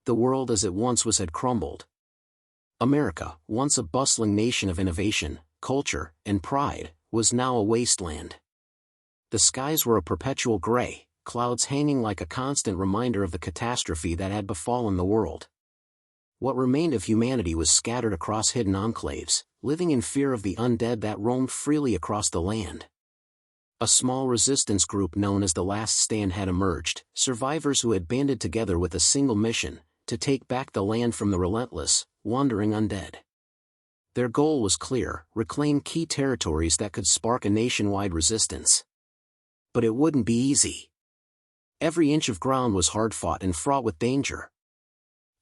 The world as it once was had crumbled. America, once a bustling nation of innovation, culture, and pride, was now a wasteland. The skies were a perpetual gray, clouds hanging like a constant reminder of the catastrophe that had befallen the world. What remained of humanity was scattered across hidden enclaves, living in fear of the undead that roamed freely across the land. A small resistance group known as the Last Stand had emerged, survivors who had banded together with a single mission, to take back the land from the relentless, wandering undead. Their goal was clear: reclaim key territories that could spark a nationwide resistance. But it wouldn't be easy. Every inch of ground was hard-fought and fraught with danger.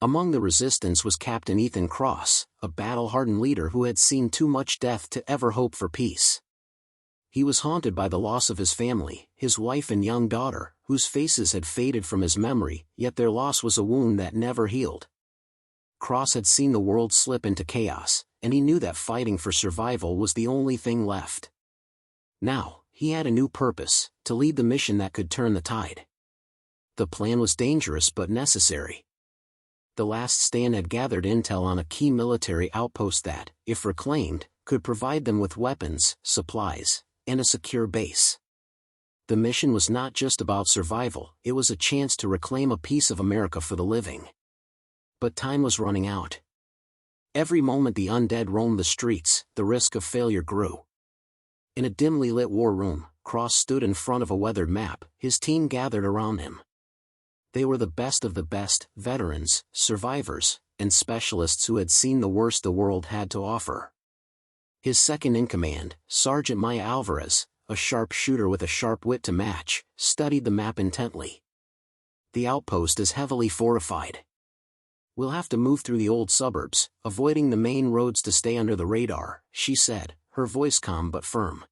Among the resistance was Captain Ethan Cross, a battle-hardened leader who had seen too much death to ever hope for peace. He was haunted by the loss of his family, his wife and young daughter, whose faces had faded from his memory, yet their loss was a wound that never healed. Cross had seen the world slip into chaos, and he knew that fighting for survival was the only thing left. Now, he had a new purpose: to lead the mission that could turn the tide. The plan was dangerous but necessary. The Last Stand had gathered intel on a key military outpost that, if reclaimed, could provide them with weapons, supplies, and a secure base. The mission was not just about survival, it was a chance to reclaim a piece of America for the living. But time was running out. Every moment the undead roamed the streets, the risk of failure grew. In a dimly lit war room, Cross stood in front of a weathered map, his team gathered around him. They were the best of the best, veterans, survivors, and specialists who had seen the worst the world had to offer. His second-in-command, Sergeant Maya Alvarez, a sharpshooter with a sharp wit to match, studied the map intently. The outpost is heavily fortified. We'll have to move through the old suburbs, avoiding the main roads to stay under the radar, she said, her voice calm but firm.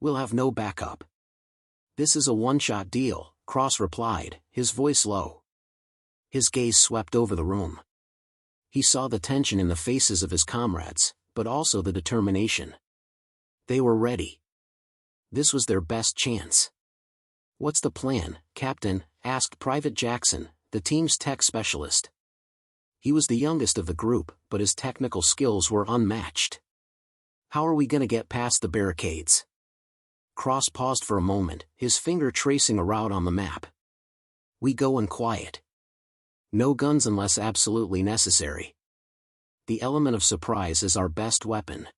We'll have no backup. This is a one-shot deal, Cross replied, his voice low. His gaze swept over the room. He saw the tension in the faces of his comrades, but also the determination. They were ready. This was their best chance. What's the plan, Captain? Asked Private Jackson, the team's tech specialist. He was the youngest of the group, but his technical skills were unmatched. How are we going to get past the barricades? Cross paused for a moment, his finger tracing a route on the map. We go in quiet. No guns unless absolutely necessary. The element of surprise is our best weapon.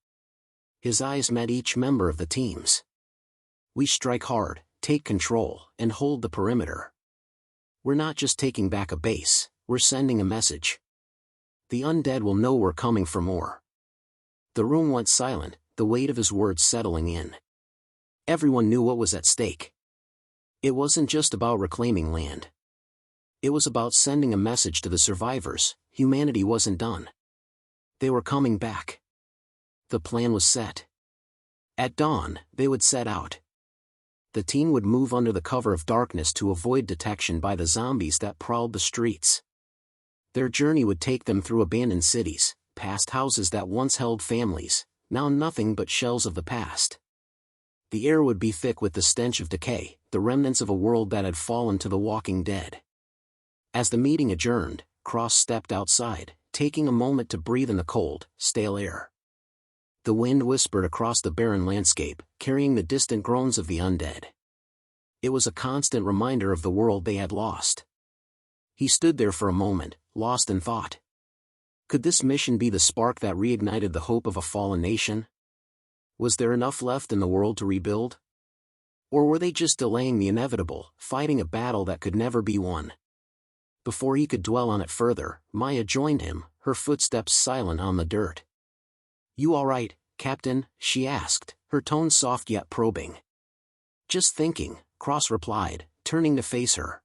His eyes met each member of the team's. We strike hard, take control, and hold the perimeter. We're not just taking back a base, we're sending a message. The undead will know we're coming for more. The room went silent, the weight of his words settling in. Everyone knew what was at stake. It wasn't just about reclaiming land. It was about sending a message to the survivors: humanity wasn't done. They were coming back. The plan was set. At dawn, they would set out. The team would move under the cover of darkness to avoid detection by the zombies that prowled the streets. Their journey would take them through abandoned cities, past houses that once held families, now nothing but shells of the past. The air would be thick with the stench of decay, the remnants of a world that had fallen to the walking dead. As the meeting adjourned, Cross stepped outside, taking a moment to breathe in the cold, stale air. The wind whispered across the barren landscape, carrying the distant groans of the undead. It was a constant reminder of the world they had lost. He stood there for a moment, lost in thought. Could this mission be the spark that reignited the hope of a fallen nation? Was there enough left in the world to rebuild? Or were they just delaying the inevitable, fighting a battle that could never be won? Before he could dwell on it further, Maya joined him, her footsteps silent on the dirt. You all right, Captain? She asked, her tone soft yet probing. Just thinking, Cross replied, turning to face her.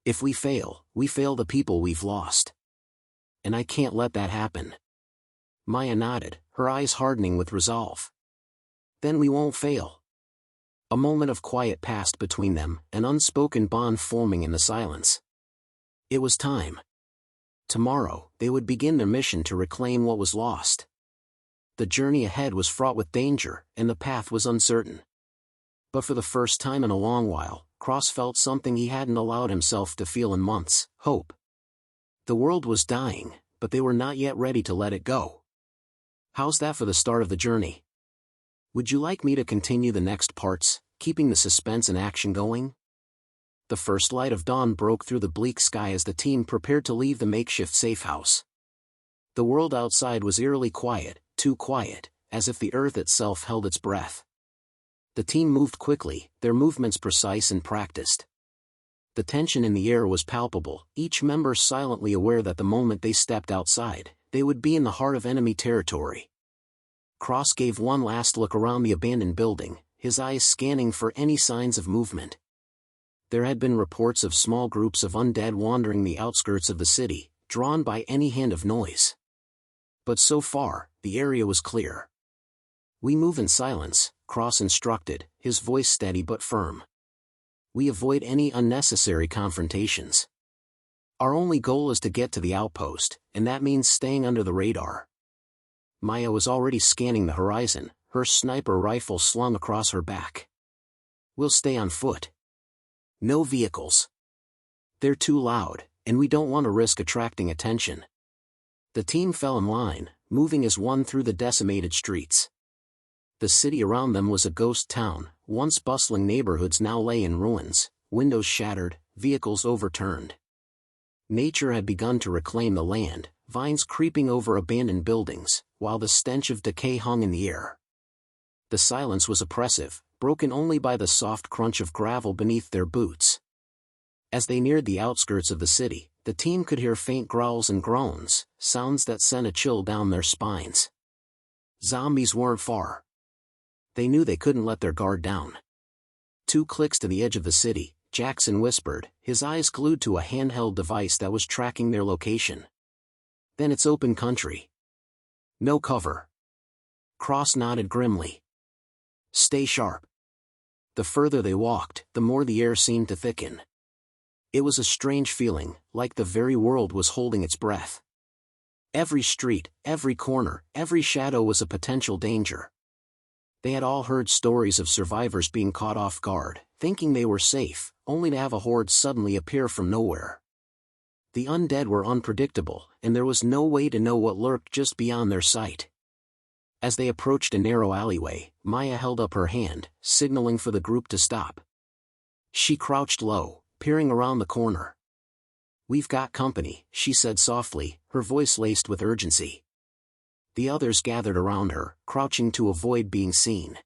If we fail the people we've lost. And I can't let that happen. Maya nodded, her eyes hardening with resolve. Then we won't fail. A moment of quiet passed between them, an unspoken bond forming in the silence. It was time. Tomorrow, they would begin their mission to reclaim what was lost. The journey ahead was fraught with danger, and the path was uncertain. But for the first time in a long while, Cross felt something he hadn't allowed himself to feel in months: hope. The world was dying, but they were not yet ready to let it go. How's that for the start of the journey? Would you like me to continue the next parts, keeping the suspense and action going? The first light of dawn broke through the bleak sky as the team prepared to leave the makeshift safe house. The world outside was eerily quiet, too quiet, as if the earth itself held its breath. The team moved quickly, their movements precise and practiced. The tension in the air was palpable, each member silently aware that the moment they stepped outside, they would be in the heart of enemy territory. Cross gave one last look around the abandoned building, his eyes scanning for any signs of movement. There had been reports of small groups of undead wandering the outskirts of the city, drawn by any hint of noise. But so far, the area was clear. We move in silence, Cross instructed, his voice steady but firm. We avoid any unnecessary confrontations. Our only goal is to get to the outpost, and that means staying under the radar. Maya was already scanning the horizon, her sniper rifle slung across her back. We'll stay on foot. No vehicles. They're too loud, and we don't want to risk attracting attention. The team fell in line, moving as one through the decimated streets. The city around them was a ghost town, once bustling neighborhoods now lay in ruins, windows shattered, vehicles overturned. Nature had begun to reclaim the land, vines creeping over abandoned buildings, while the stench of decay hung in the air. The silence was oppressive, broken only by the soft crunch of gravel beneath their boots. As they neared the outskirts of the city, the team could hear faint growls and groans, sounds that sent a chill down their spines. Zombies weren't far. They knew they couldn't let their guard down. 2 clicks to the edge of the city, Jackson whispered, his eyes glued to a handheld device that was tracking their location. Then it's open country. No cover. Cross nodded grimly. Stay sharp. The further they walked, the more the air seemed to thicken. It was a strange feeling, like the very world was holding its breath. Every street, every corner, every shadow was a potential danger. They had all heard stories of survivors being caught off guard, thinking they were safe, only to have a horde suddenly appear from nowhere. The undead were unpredictable, and there was no way to know what lurked just beyond their sight. As they approached a narrow alleyway, Maya held up her hand, signaling for the group to stop. She crouched low, peering around the corner. "We've got company," she said softly, her voice laced with urgency. The others gathered around her, crouching to avoid being seen.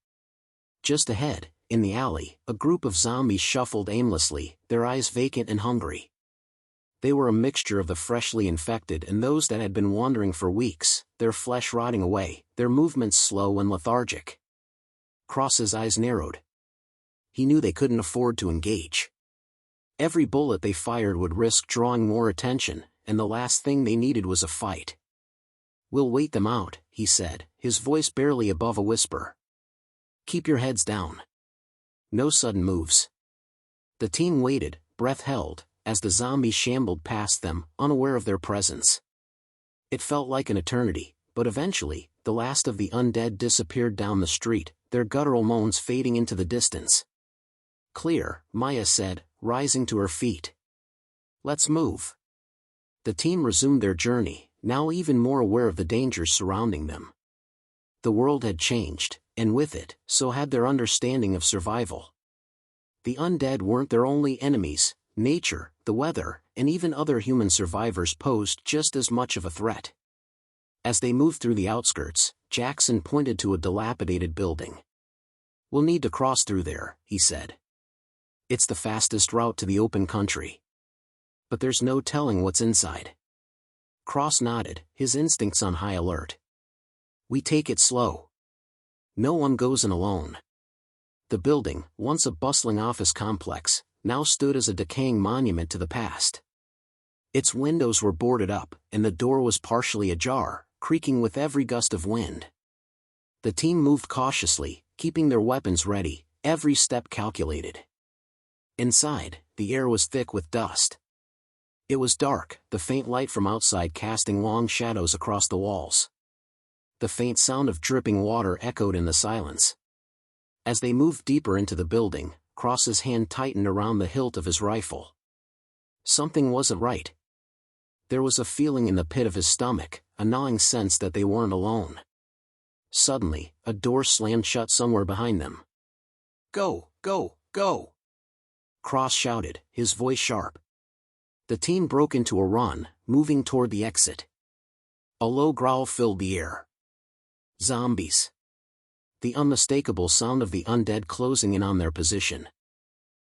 Just ahead, in the alley, a group of zombies shuffled aimlessly, their eyes vacant and hungry. They were a mixture of the freshly infected and those that had been wandering for weeks, their flesh rotting away, their movements slow and lethargic. Cross's eyes narrowed. He knew they couldn't afford to engage. Every bullet they fired would risk drawing more attention, and the last thing they needed was a fight. "We'll wait them out," he said, his voice barely above a whisper. "Keep your heads down. No sudden moves." The team waited, breath held, as the zombies shambled past them, unaware of their presence. It felt like an eternity, but eventually, the last of the undead disappeared down the street, their guttural moans fading into the distance. "Clear," Maya said, rising to her feet. "Let's move." The team resumed their journey, now even more aware of the dangers surrounding them. The world had changed, and with it, so had their understanding of survival. The undead weren't their only enemies. Nature, the weather, and even other human survivors posed just as much of a threat. As they moved through the outskirts, Jackson pointed to a dilapidated building. "We'll need to cross through there," he said. "It's the fastest route to the open country. But there's no telling what's inside." Cross nodded, his instincts on high alert. "We take it slow. No one goes in alone." The building, once a bustling office complex, now stood as a decaying monument to the past. Its windows were boarded up, and the door was partially ajar, creaking with every gust of wind. The team moved cautiously, keeping their weapons ready, every step calculated. Inside, the air was thick with dust. It was dark, the faint light from outside casting long shadows across the walls. The faint sound of dripping water echoed in the silence. As they moved deeper into the building, Cross's hand tightened around the hilt of his rifle. Something wasn't right. There was a feeling in the pit of his stomach, a gnawing sense that they weren't alone. Suddenly, a door slammed shut somewhere behind them. "Go, go, go!" Cross shouted, his voice sharp. The team broke into a run, moving toward the exit. A low growl filled the air. Zombies. The unmistakable sound of the undead closing in on their position.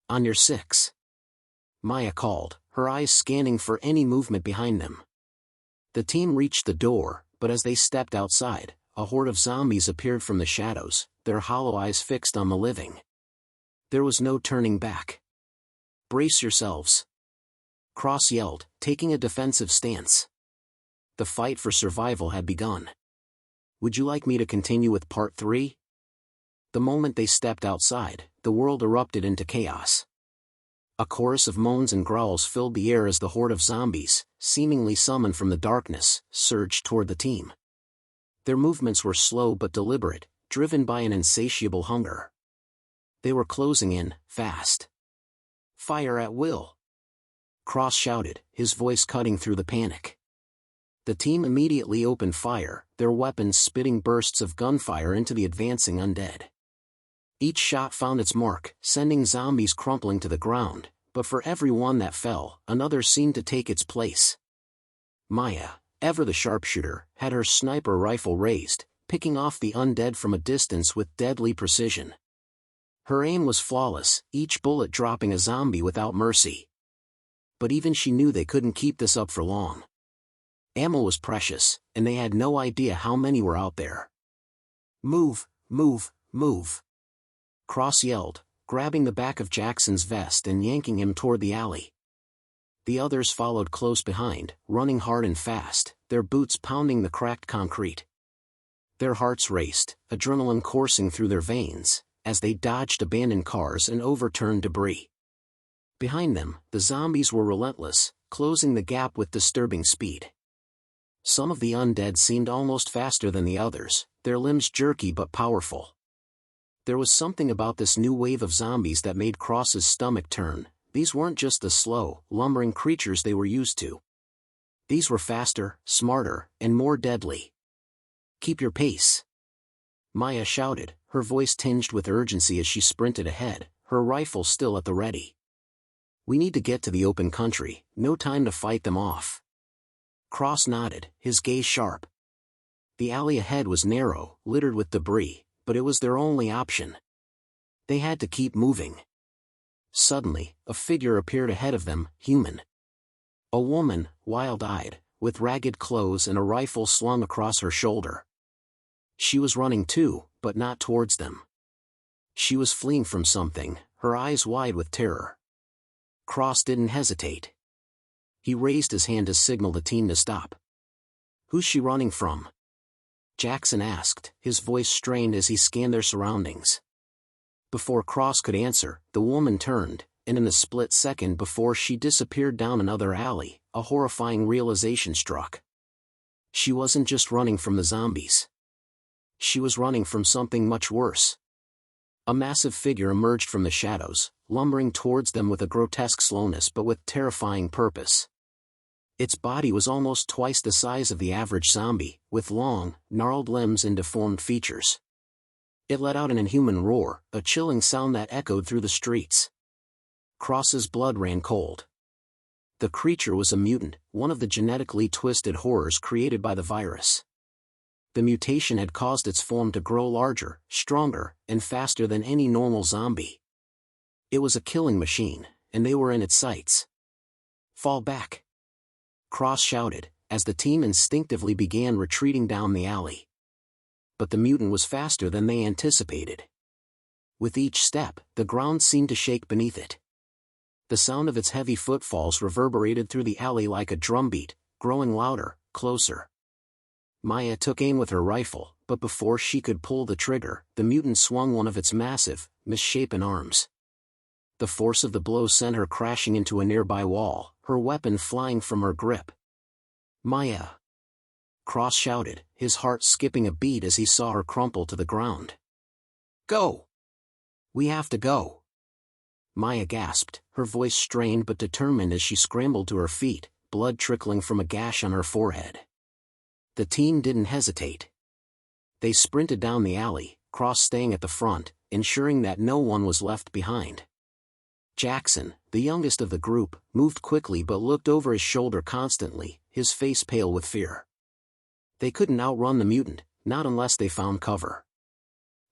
"On your six," Maya called, her eyes scanning for any movement behind them. The team reached the door, but as they stepped outside, a horde of zombies appeared from the shadows, their hollow eyes fixed on the living. There was no turning back. "Brace yourselves," Cross yelled, taking a defensive stance. The fight for survival had begun. "Would you like me to continue with part 3? The moment they stepped outside, the world erupted into chaos. A chorus of moans and growls filled the air as the horde of zombies, seemingly summoned from the darkness, surged toward the team. Their movements were slow but deliberate, driven by an insatiable hunger. They were closing in, fast. "Fire at will!" Cross shouted, his voice cutting through the panic. The team immediately opened fire, their weapons spitting bursts of gunfire into the advancing undead. Each shot found its mark, sending zombies crumpling to the ground, but for every one that fell, another seemed to take its place. Maya, ever the sharpshooter, had her sniper rifle raised, picking off the undead from a distance with deadly precision. Her aim was flawless, each bullet dropping a zombie without mercy. But even she knew they couldn't keep this up for long. Ammo was precious, and they had no idea how many were out there. "Move, move, move!" Cross yelled, grabbing the back of Jackson's vest and yanking him toward the alley. The others followed close behind, running hard and fast, their boots pounding the cracked concrete. Their hearts raced, adrenaline coursing through their veins, as they dodged abandoned cars and overturned debris. Behind them, the zombies were relentless, closing the gap with disturbing speed. Some of the undead seemed almost faster than the others, their limbs jerky but powerful. There was something about this new wave of zombies that made Cross's stomach turn. These weren't just the slow, lumbering creatures they were used to. These were faster, smarter, and more deadly. "Keep your pace," Maya shouted, her voice tinged with urgency as she sprinted ahead, her rifle still at the ready. "We need to get to the open country, no time to fight them off." Cross nodded, his gaze sharp. The alley ahead was narrow, littered with debris, but it was their only option. They had to keep moving. Suddenly, a figure appeared ahead of them, human. A woman, wild-eyed, with ragged clothes and a rifle slung across her shoulder. She was running too, but not towards them. She was fleeing from something, her eyes wide with terror. Cross didn't hesitate. He raised his hand to signal the team to stop. "Who's she running from?" Jackson asked, his voice strained as he scanned their surroundings. Before Cross could answer, the woman turned, and in the split second before she disappeared down another alley, a horrifying realization struck. She wasn't just running from the zombies. She was running from something much worse. A massive figure emerged from the shadows, lumbering towards them with a grotesque slowness but with terrifying purpose. Its body was almost twice the size of the average zombie, with long, gnarled limbs and deformed features. It let out an inhuman roar, a chilling sound that echoed through the streets. Cross's blood ran cold. The creature was a mutant, one of the genetically twisted horrors created by the virus. The mutation had caused its form to grow larger, stronger, and faster than any normal zombie. It was a killing machine, and they were in its sights. "Fall back!" Cross shouted, as the team instinctively began retreating down the alley. But the mutant was faster than they anticipated. With each step, the ground seemed to shake beneath it. The sound of its heavy footfalls reverberated through the alley like a drumbeat, growing louder, closer. Maya took aim with her rifle, but before she could pull the trigger, the mutant swung one of its massive, misshapen arms. The force of the blow sent her crashing into a nearby wall, her weapon flying from her grip. "Maya!" Cross shouted, his heart skipping a beat as he saw her crumple to the ground. "Go! We have to go!" Maya gasped, her voice strained but determined as she scrambled to her feet, blood trickling from a gash on her forehead. The team didn't hesitate. They sprinted down the alley, Cross staying at the front, ensuring that no one was left behind. Jackson, the youngest of the group, moved quickly but looked over his shoulder constantly, his face pale with fear. They couldn't outrun the mutant, not unless they found cover.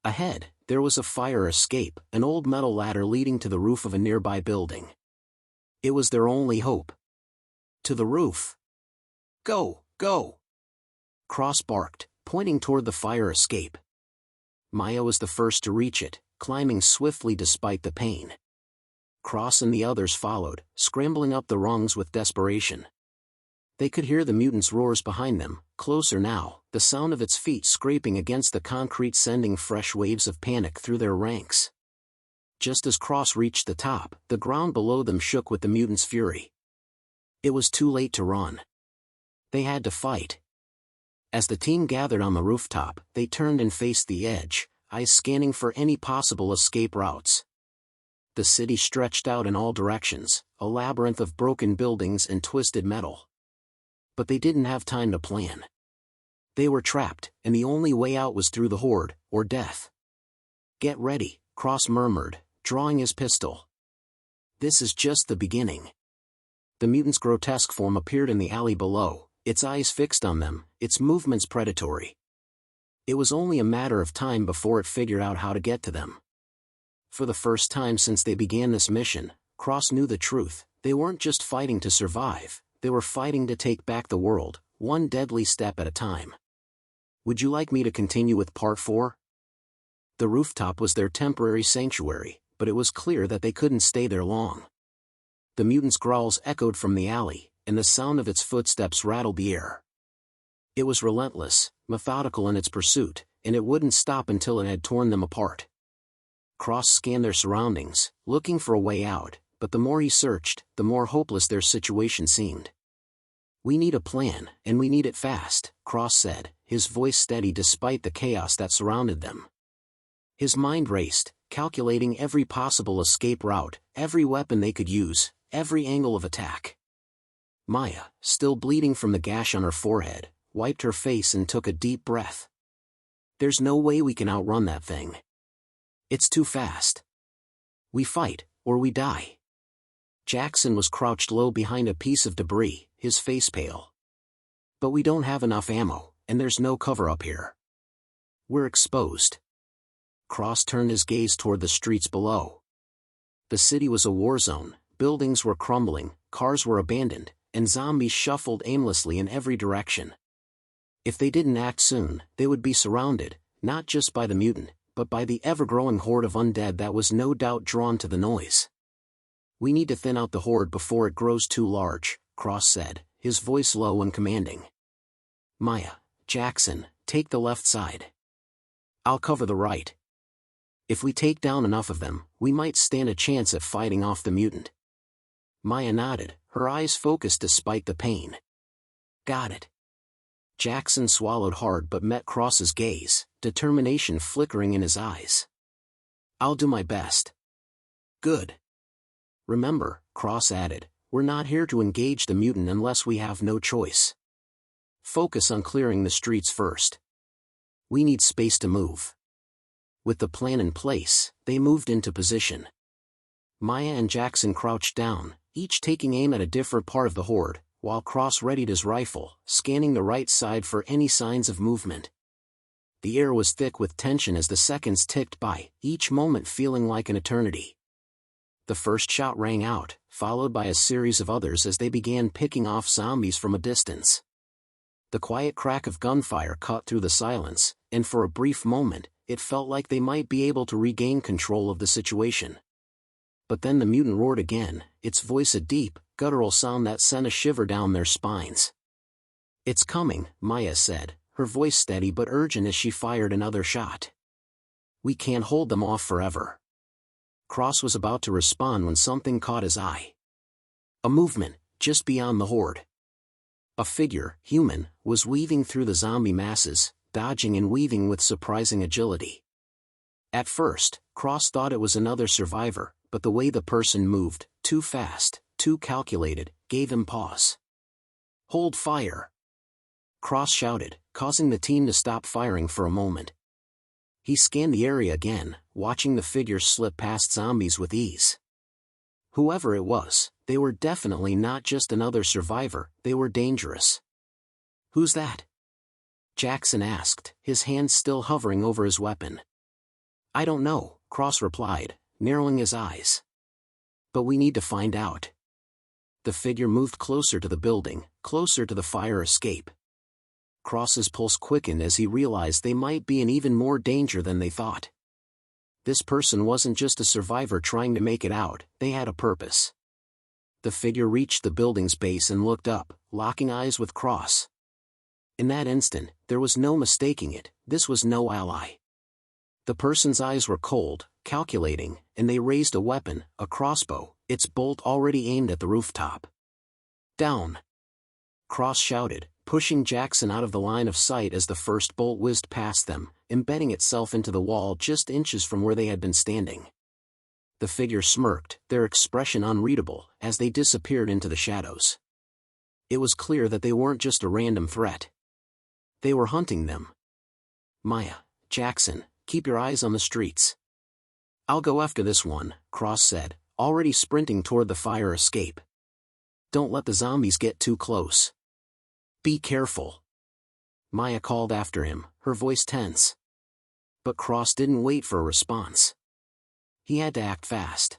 Ahead, there was a fire escape, an old metal ladder leading to the roof of a nearby building. It was their only hope. To the roof. Go, go! Cross barked, pointing toward the fire escape. Maya was the first to reach it, climbing swiftly despite the pain. Cross and the others followed, scrambling up the rungs with desperation. They could hear the mutant's roars behind them, closer now, the sound of its feet scraping against the concrete sending fresh waves of panic through their ranks. Just as Cross reached the top, the ground below them shook with the mutant's fury. It was too late to run. They had to fight. As the team gathered on the rooftop, they turned and faced the edge, eyes scanning for any possible escape routes. The city stretched out in all directions, a labyrinth of broken buildings and twisted metal. But they didn't have time to plan. They were trapped, and the only way out was through the horde, or death. "Get ready," Cross murmured, drawing his pistol. "This is just the beginning." The mutant's grotesque form appeared in the alley below, its eyes fixed on them, its movements predatory. It was only a matter of time before it figured out how to get to them. For the first time since they began this mission, Cross knew the truth: they weren't just fighting to survive, they were fighting to take back the world, one deadly step at a time. Would you like me to continue with Part 4? The rooftop was their temporary sanctuary, but it was clear that they couldn't stay there long. The mutant's growls echoed from the alley, and the sound of its footsteps rattled the air. It was relentless, methodical in its pursuit, and it wouldn't stop until it had torn them apart. Cross scanned their surroundings, looking for a way out, but the more he searched, the more hopeless their situation seemed. "We need a plan, and we need it fast," Cross said, his voice steady despite the chaos that surrounded them. His mind raced, calculating every possible escape route, every weapon they could use, every angle of attack. Maya, still bleeding from the gash on her forehead, wiped her face and took a deep breath. "There's no way we can outrun that thing. It's too fast. We fight, or we die." Jackson was crouched low behind a piece of debris, his face pale. "But we don't have enough ammo, and there's no cover up here. We're exposed." Cross turned his gaze toward the streets below. The city was a war zone, buildings were crumbling, cars were abandoned, and zombies shuffled aimlessly in every direction. If they didn't act soon, they would be surrounded, not just by the mutant, but by the ever-growing horde of undead that was no doubt drawn to the noise. "We need to thin out the horde before it grows too large," Cross said, his voice low and commanding. "Maya, Jackson, take the left side. I'll cover the right. If we take down enough of them, we might stand a chance at fighting off the mutant." Maya nodded, her eyes focused despite the pain. "Got it." Jackson swallowed hard but met Cross's gaze, determination flickering in his eyes. "I'll do my best." "Good. Remember," Cross added, "we're not here to engage the mutant unless we have no choice. Focus on clearing the streets first. We need space to move." With the plan in place, they moved into position. Maya and Jackson crouched down, each taking aim at a different part of the horde, while Cross readied his rifle, scanning the right side for any signs of movement. The air was thick with tension as the seconds ticked by, each moment feeling like an eternity. The first shot rang out, followed by a series of others as they began picking off zombies from a distance. The quiet crack of gunfire cut through the silence, and for a brief moment, it felt like they might be able to regain control of the situation. But then the mutant roared again, its voice a deep, guttural sound that sent a shiver down their spines. "It's coming," Maya said, her voice steady but urgent as she fired another shot. "We can't hold them off forever." Cross was about to respond when something caught his eye. A movement, just beyond the horde. A figure, human, was weaving through the zombie masses, dodging and weaving with surprising agility. At first, Cross thought it was another survivor, but the way the person moved, too fast, too calculated, gave him pause. Hold fire! Cross shouted, causing the team to stop firing for a moment. He scanned the area again, watching the figure slip past zombies with ease. Whoever it was, they were definitely not just another survivor, they were dangerous. Who's that? Jackson asked, his hand still hovering over his weapon. I don't know, Cross replied, narrowing his eyes. But we need to find out. The figure moved closer to the building, closer to the fire escape. Cross's pulse quickened as he realized they might be in even more danger than they thought. This person wasn't just a survivor trying to make it out, they had a purpose. The figure reached the building's base and looked up, locking eyes with Cross. In that instant, there was no mistaking it, this was no ally. The person's eyes were cold, calculating, and they raised a weapon, a crossbow, its bolt already aimed at the rooftop. Down! Cross shouted, pushing Jackson out of the line of sight as the first bolt whizzed past them, embedding itself into the wall just inches from where they had been standing. The figure smirked, their expression unreadable, as they disappeared into the shadows. It was clear that they weren't just a random threat. They were hunting them. Maya, Jackson, keep your eyes on the streets. I'll go after this one, Cross said, already sprinting toward the fire escape. Don't let the zombies get too close. Be careful. Maya called after him, her voice tense. But Cross didn't wait for a response. He had to act fast.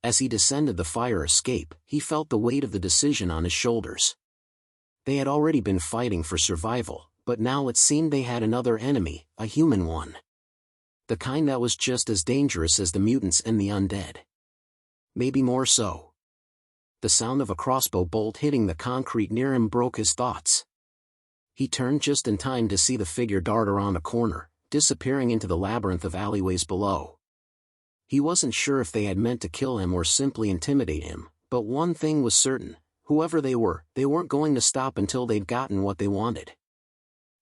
As he descended the fire escape, he felt the weight of the decision on his shoulders. They had already been fighting for survival, but now it seemed they had another enemy, a human one. The kind that was just as dangerous as the mutants and the undead. Maybe more so. The sound of a crossbow bolt hitting the concrete near him broke his thoughts. He turned just in time to see the figure dart around a corner, disappearing into the labyrinth of alleyways below. He wasn't sure if they had meant to kill him or simply intimidate him, but one thing was certain, whoever they weren't going to stop until they'd gotten what they wanted.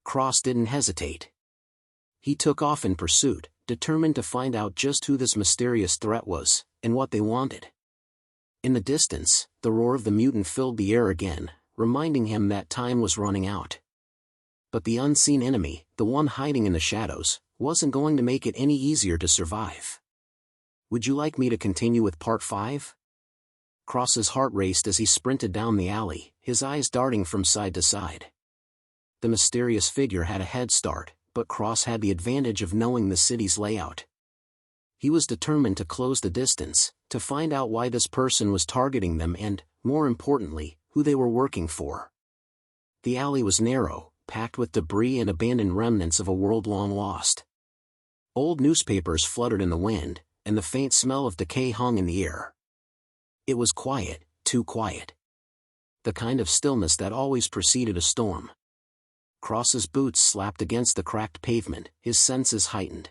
Cross didn't hesitate. He took off in pursuit, determined to find out just who this mysterious threat was, and what they wanted. In the distance, the roar of the mutant filled the air again, reminding him that time was running out. But the unseen enemy, the one hiding in the shadows, wasn't going to make it any easier to survive. Would you like me to continue with part 5? Cross's heart raced as he sprinted down the alley, his eyes darting from side to side. The mysterious figure had a head start, but Cross had the advantage of knowing the city's layout. He was determined to close the distance, to find out why this person was targeting them and, more importantly, who they were working for. The alley was narrow, packed with debris and abandoned remnants of a world long lost. Old newspapers fluttered in the wind, and the faint smell of decay hung in the air. It was quiet, too quiet. The kind of stillness that always preceded a storm. Cross's boots slapped against the cracked pavement, his senses heightened.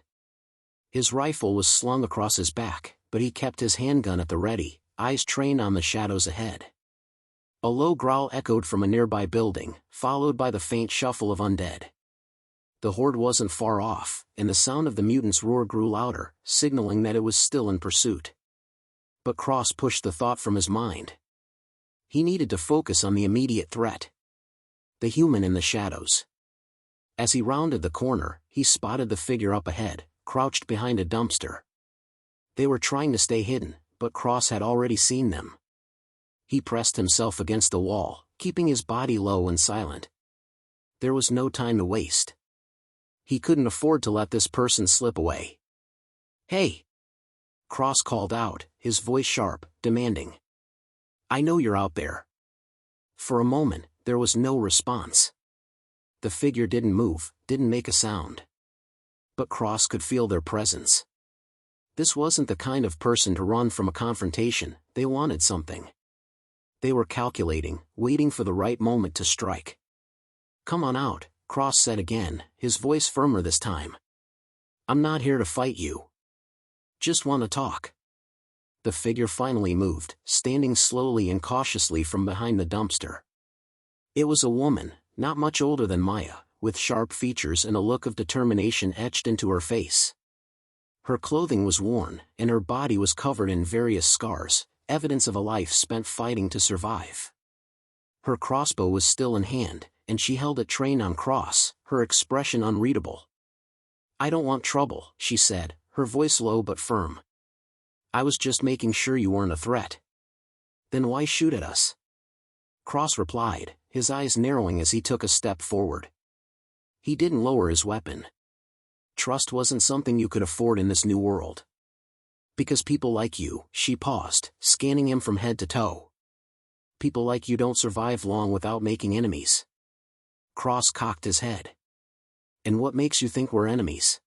His rifle was slung across his back, but he kept his handgun at the ready, eyes trained on the shadows ahead. A low growl echoed from a nearby building, followed by the faint shuffle of undead. The horde wasn't far off, and the sound of the mutant's roar grew louder, signaling that it was still in pursuit. But Cross pushed the thought from his mind. He needed to focus on the immediate threat. The human in the shadows. As he rounded the corner, he spotted the figure up ahead, crouched behind a dumpster. They were trying to stay hidden, but Cross had already seen them. He pressed himself against the wall, keeping his body low and silent. There was no time to waste. He couldn't afford to let this person slip away. Hey! Cross called out, his voice sharp, demanding. I know you're out there. For a moment, there was no response. The figure didn't move, didn't make a sound. But Cross could feel their presence. This wasn't the kind of person to run from a confrontation, they wanted something. They were calculating, waiting for the right moment to strike. Come on out, Cross said again, his voice firmer this time. I'm not here to fight you. Just want to talk. The figure finally moved, standing slowly and cautiously from behind the dumpster. It was a woman, not much older than Maya, with sharp features and a look of determination etched into her face. Her clothing was worn, and her body was covered in various scars, evidence of a life spent fighting to survive. Her crossbow was still in hand, and she held it trained on Cross, her expression unreadable. "I don't want trouble," she said, her voice low but firm. "I was just making sure you weren't a threat." "Then why shoot at us?" Cross replied, his eyes narrowing as he took a step forward. He didn't lower his weapon. Trust wasn't something you could afford in this new world. "Because people like you," she paused, scanning him from head to toe. "People like you don't survive long without making enemies." Cross cocked his head. "And what makes you think we're enemies?"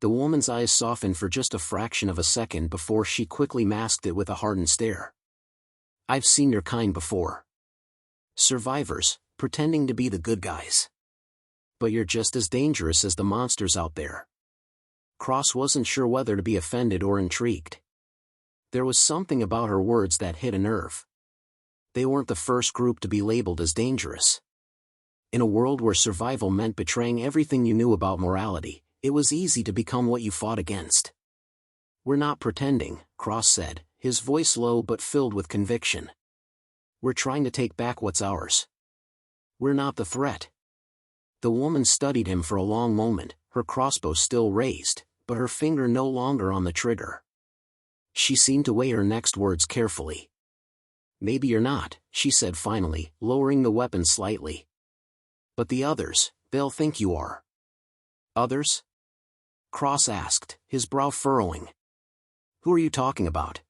The woman's eyes softened for just a fraction of a second before she quickly masked it with a hardened stare. "I've seen your kind before. Survivors, pretending to be the good guys. But you're just as dangerous as the monsters out there." Cross wasn't sure whether to be offended or intrigued. There was something about her words that hit a nerve. They weren't the first group to be labeled as dangerous. In a world where survival meant betraying everything you knew about morality, it was easy to become what you fought against. "We're not pretending," Cross said, his voice low but filled with conviction. "We're trying to take back what's ours. We're not the threat." The woman studied him for a long moment, her crossbow still raised, but her finger no longer on the trigger. She seemed to weigh her next words carefully. "Maybe you're not," she said finally, lowering the weapon slightly. "But the others, they'll think you are." "Others?" Cross asked, his brow furrowing. "Who are you talking about?"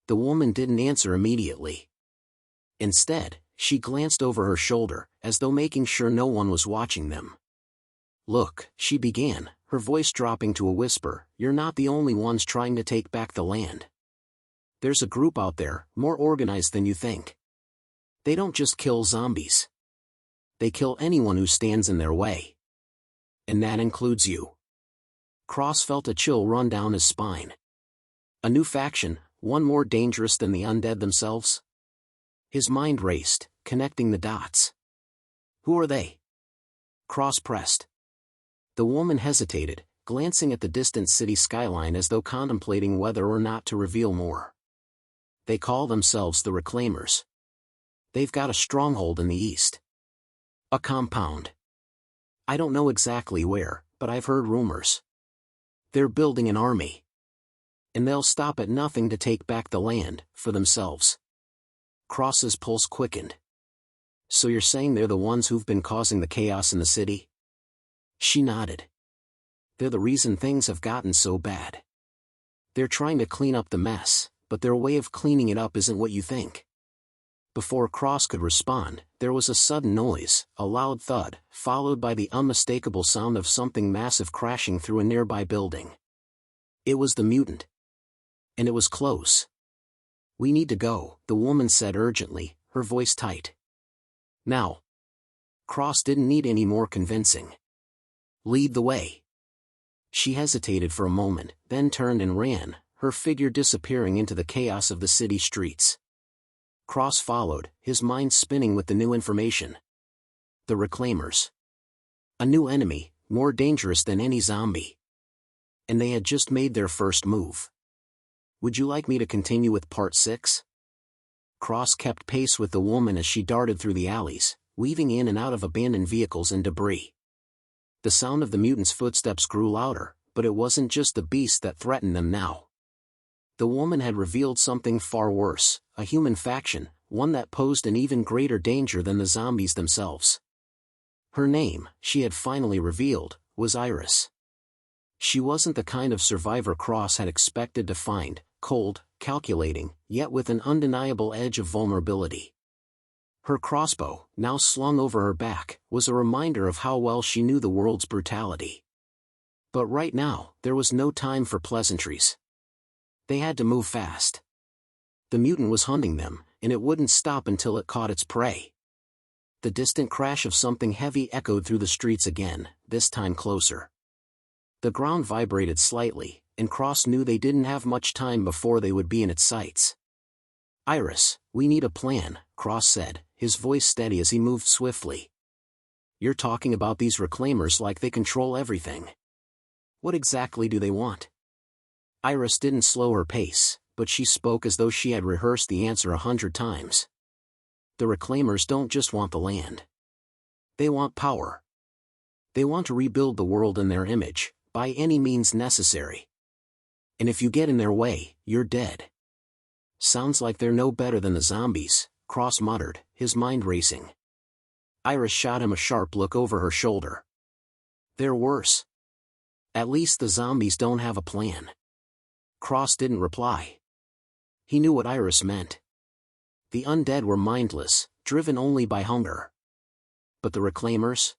The woman didn't answer immediately. Instead, she glanced over her shoulder, as though making sure no one was watching them. "Look," she began, her voice dropping to a whisper, "you're not the only ones trying to take back the land. There's a group out there, more organized than you think. They don't just kill zombies. They kill anyone who stands in their way. And that includes you." Cross felt a chill run down his spine. A new faction, one more dangerous than the undead themselves? His mind raced, connecting the dots. "Who are they?" Cross pressed. The woman hesitated, glancing at the distant city skyline as though contemplating whether or not to reveal more. "They call themselves the Reclaimers. They've got a stronghold in the east. A compound. I don't know exactly where, but I've heard rumors. They're building an army. And they'll stop at nothing to take back the land, for themselves." Cross's pulse quickened. "So you're saying they're the ones who've been causing the chaos in the city?" She nodded. "They're the reason things have gotten so bad. They're trying to clean up the mess, but their way of cleaning it up isn't what you think." Before Cross could respond, there was a sudden noise, a loud thud, followed by the unmistakable sound of something massive crashing through a nearby building. It was the mutant. And it was close. "We need to go," the woman said urgently, her voice tight. "Now." Cross didn't need any more convincing. "Lead the way." She hesitated for a moment, then turned and ran, her figure disappearing into the chaos of the city streets. Cross followed, his mind spinning with the new information. The Reclaimers. A new enemy, more dangerous than any zombie. And they had just made their first move. "Would you like me to continue with part 6? Cross kept pace with the woman as she darted through the alleys, weaving in and out of abandoned vehicles and debris. The sound of the mutant's footsteps grew louder, but it wasn't just the beast that threatened them now. The woman had revealed something far worse, a human faction, one that posed an even greater danger than the zombies themselves. Her name, she had finally revealed, was Iris. She wasn't the kind of survivor Cross had expected to find, cold, calculating, yet with an undeniable edge of vulnerability. Her crossbow, now slung over her back, was a reminder of how well she knew the world's brutality. But right now, there was no time for pleasantries. They had to move fast. The mutant was hunting them, and it wouldn't stop until it caught its prey. The distant crash of something heavy echoed through the streets again, this time closer. The ground vibrated slightly, and Cross knew they didn't have much time before they would be in its sights. "Iris, we need a plan," Cross said, his voice steady as he moved swiftly. "You're talking about these Reclaimers like they control everything. What exactly do they want?" Iris didn't slow her pace, but she spoke as though she had rehearsed the answer 100 times. The reclaimers don't just want the land. They want power. They want to rebuild the world in their image, by any means necessary. And if you get in their way, you're dead. Sounds like they're no better than the zombies, Cross muttered, his mind racing. Iris shot him a sharp look over her shoulder. They're worse. At least the zombies don't have a plan. Cross didn't reply. He knew what Iris meant. The undead were mindless, driven only by hunger. But the reclaimers?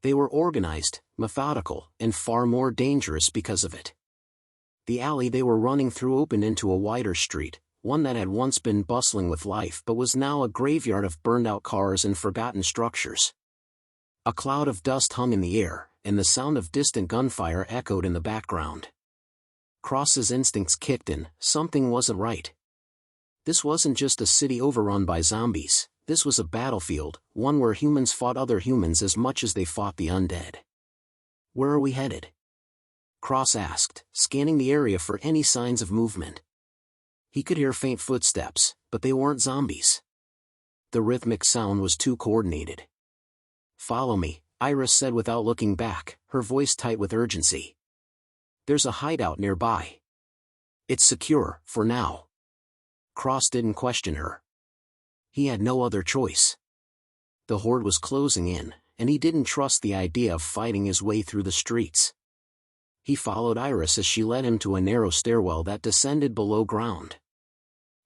They were organized, methodical, and far more dangerous because of it. The alley they were running through opened into a wider street, one that had once been bustling with life but was now a graveyard of burned-out cars and forgotten structures. A cloud of dust hung in the air, and the sound of distant gunfire echoed in the background. Cross's instincts kicked in, something wasn't right. This wasn't just a city overrun by zombies, this was a battlefield, one where humans fought other humans as much as they fought the undead. Where are we headed? Cross asked, scanning the area for any signs of movement. He could hear faint footsteps, but they weren't zombies. The rhythmic sound was too coordinated. Follow me, Iris said without looking back, her voice tight with urgency. There's a hideout nearby. It's secure, for now. Cross didn't question her. He had no other choice. The horde was closing in, and he didn't trust the idea of fighting his way through the streets. He followed Iris as she led him to a narrow stairwell that descended below ground.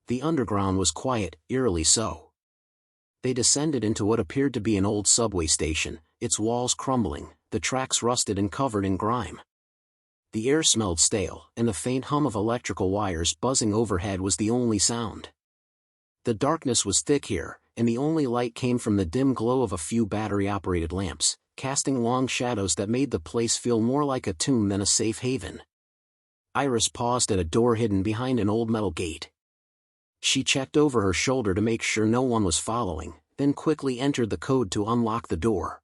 The underground was quiet, eerily so. They descended into what appeared to be an old subway station, its walls crumbling, the tracks rusted and covered in grime. The air smelled stale, and the faint hum of electrical wires buzzing overhead was the only sound. The darkness was thick here, and the only light came from the dim glow of a few battery-operated lamps, casting long shadows that made the place feel more like a tomb than a safe haven. Iris paused at a door hidden behind an old metal gate. She checked over her shoulder to make sure no one was following, then quickly entered the code to unlock the door.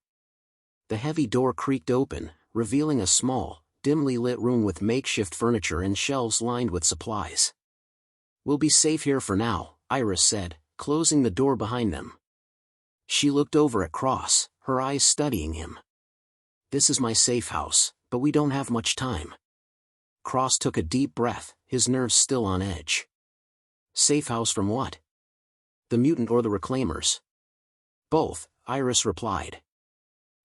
The heavy door creaked open, revealing a small, dimly lit room with makeshift furniture and shelves lined with supplies. We'll be safe here for now, Iris said, closing the door behind them. She looked over at Cross, her eyes studying him. This is my safe house, but we don't have much time. Cross took a deep breath, his nerves still on edge. Safe house from what? The mutant or the reclaimers? Both, Iris replied.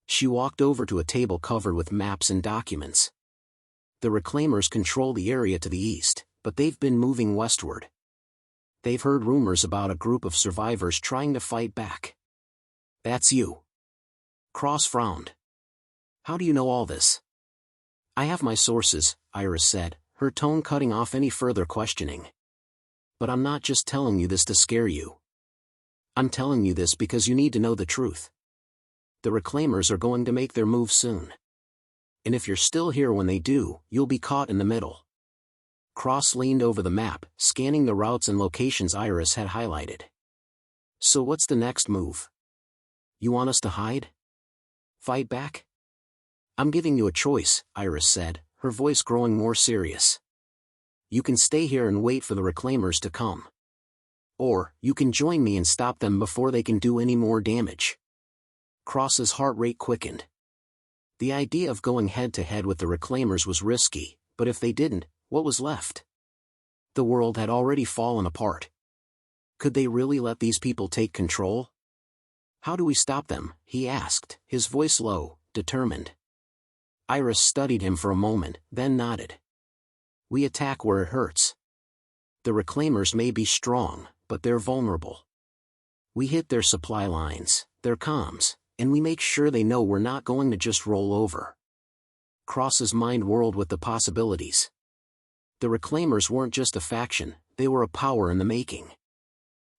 She walked over to a table covered with maps and documents. The reclaimers control the area to the east, but they've been moving westward. They've heard rumors about a group of survivors trying to fight back. That's you. Cross frowned. How do you know all this? I have my sources, Iris said, her tone cutting off any further questioning. But I'm not just telling you this to scare you. I'm telling you this because you need to know the truth. The reclaimers are going to make their move soon. And if you're still here when they do, you'll be caught in the middle. Cross leaned over the map, scanning the routes and locations Iris had highlighted. So what's the next move? You want us to hide? Fight back? I'm giving you a choice, Iris said, her voice growing more serious. You can stay here and wait for the reclaimers to come. Or, you can join me and stop them before they can do any more damage. Cross's heart rate quickened. The idea of going head-to-head with the reclaimers was risky, but if they didn't, what was left? The world had already fallen apart. Could they really let these people take control? How do we stop them? He asked, his voice low, determined. Iris studied him for a moment, then nodded. We attack where it hurts. The reclaimers may be strong, but they're vulnerable. We hit their supply lines, their comms, and we make sure they know we're not going to just roll over. Cross's mind whirled with the possibilities. The reclaimers weren't just a faction, they were a power in the making.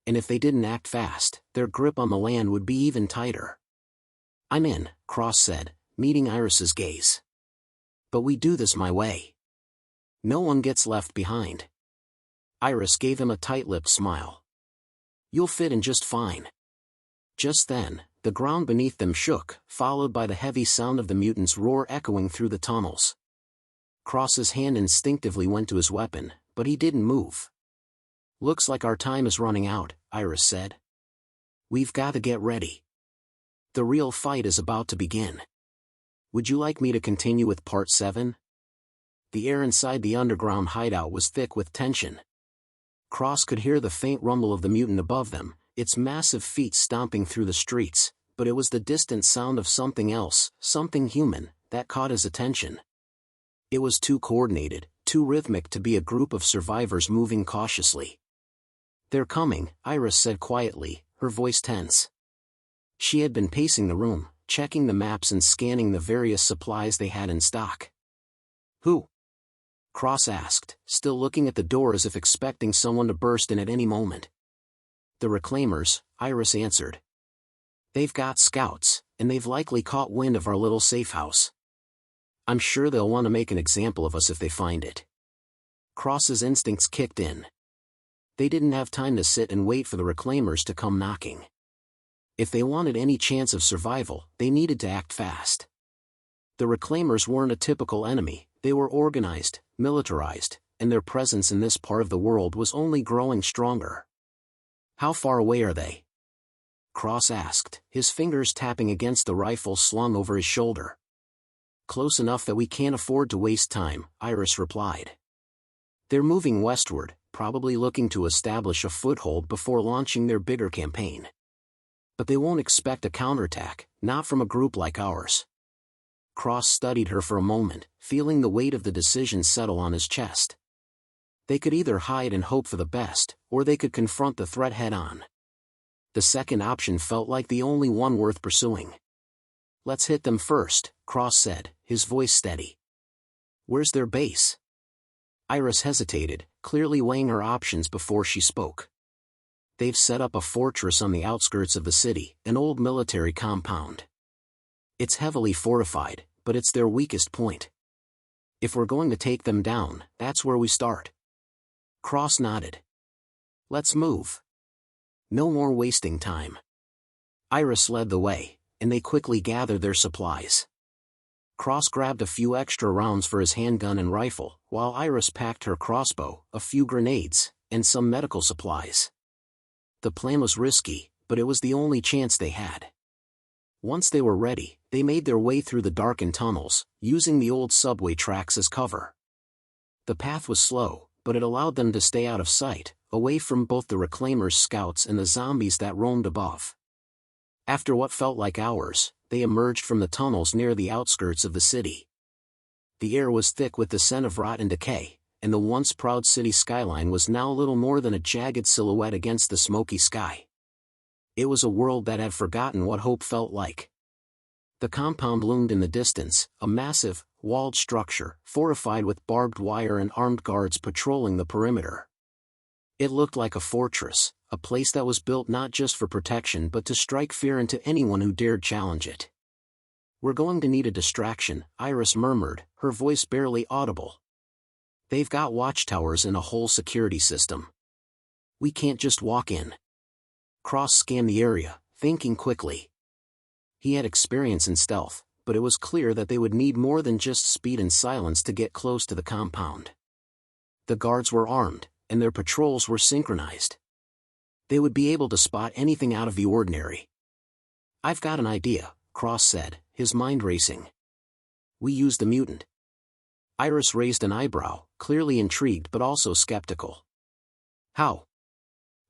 And if they didn't act fast, their grip on the land would be even tighter. I'm in, Cross said, meeting Iris's gaze. But we do this my way. No one gets left behind. Iris gave him a tight-lipped smile. You'll fit in just fine. Just then, the ground beneath them shook, followed by the heavy sound of the mutant's roar echoing through the tunnels. Cross's hand instinctively went to his weapon, but he didn't move. Looks like our time is running out, Iris said. We've got to get ready. The real fight is about to begin. Would you like me to continue with part 7? The air inside the underground hideout was thick with tension. Cross could hear the faint rumble of the mutant above them, its massive feet stomping through the streets, but it was the distant sound of something else, something human, that caught his attention. It was too coordinated, too rhythmic to be a group of survivors moving cautiously. "They're coming," Iris said quietly, her voice tense. She had been pacing the room, checking the maps and scanning the various supplies they had in stock. "Who?" Cross asked, still looking at the door as if expecting someone to burst in at any moment. "The Reclaimers," Iris answered. "They've got scouts, and they've likely caught wind of our little safe house. I'm sure they'll want to make an example of us if they find it." Cross's instincts kicked in. They didn't have time to sit and wait for the Reclaimers to come knocking. If they wanted any chance of survival, they needed to act fast. The Reclaimers weren't a typical enemy, they were organized, militarized, and their presence in this part of the world was only growing stronger. "How far away are they?" Cross asked, his fingers tapping against the rifle slung over his shoulder. "Close enough that we can't afford to waste time," Iris replied. "They're moving westward, probably looking to establish a foothold before launching their bigger campaign. But they won't expect a counterattack, not from a group like ours." Cross studied her for a moment, feeling the weight of the decision settle on his chest. They could either hide and hope for the best, or they could confront the threat head-on. The second option felt like the only one worth pursuing. "Let's hit them first," Cross said, his voice steady. "Where's their base?" Iris hesitated, clearly weighing her options before she spoke. "They've set up a fortress on the outskirts of the city, an old military compound. It's heavily fortified, but it's their weakest point. If we're going to take them down, that's where we start." Cross nodded. "Let's move. No more wasting time." Iris led the way, and they quickly gathered their supplies. Cross grabbed a few extra rounds for his handgun and rifle, while Iris packed her crossbow, a few grenades, and some medical supplies. The plan was risky, but it was the only chance they had. Once they were ready, they made their way through the darkened tunnels, using the old subway tracks as cover. The path was slow, but it allowed them to stay out of sight, away from both the Reclaimers' scouts and the zombies that roamed above. After what felt like hours, they emerged from the tunnels near the outskirts of the city. The air was thick with the scent of rot and decay, and the once proud city skyline was now little more than a jagged silhouette against the smoky sky. It was a world that had forgotten what hope felt like. The compound loomed in the distance, a massive, walled structure, fortified with barbed wire and armed guards patrolling the perimeter. It looked like a fortress, a place that was built not just for protection but to strike fear into anyone who dared challenge it. "We're going to need a distraction," Iris murmured, her voice barely audible. "They've got watchtowers and a whole security system. We can't just walk in." Cross scanned the area, thinking quickly. He had experience in stealth, but it was clear that they would need more than just speed and silence to get close to the compound. The guards were armed, and their patrols were synchronized. They would be able to spot anything out of the ordinary. "I've got an idea," Cross said, his mind racing. "We use the mutant." Iris raised an eyebrow, clearly intrigued but also skeptical. "How?"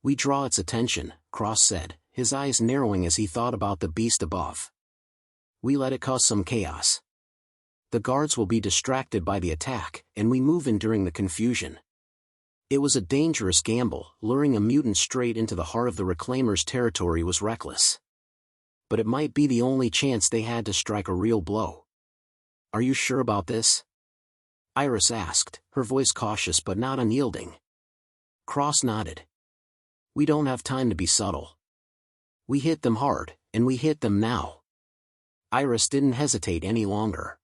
"We draw its attention," Cross said, his eyes narrowing as he thought about the beast above. "We let it cause some chaos. The guards will be distracted by the attack, and we move in during the confusion." It was a dangerous gamble, luring a mutant straight into the heart of the Reclaimers' territory was reckless. But it might be the only chance they had to strike a real blow. "Are you sure about this?" Iris asked, her voice cautious but not unyielding. Cross nodded. "We don't have time to be subtle. We hit them hard, and we hit them now." Iris didn't hesitate any longer.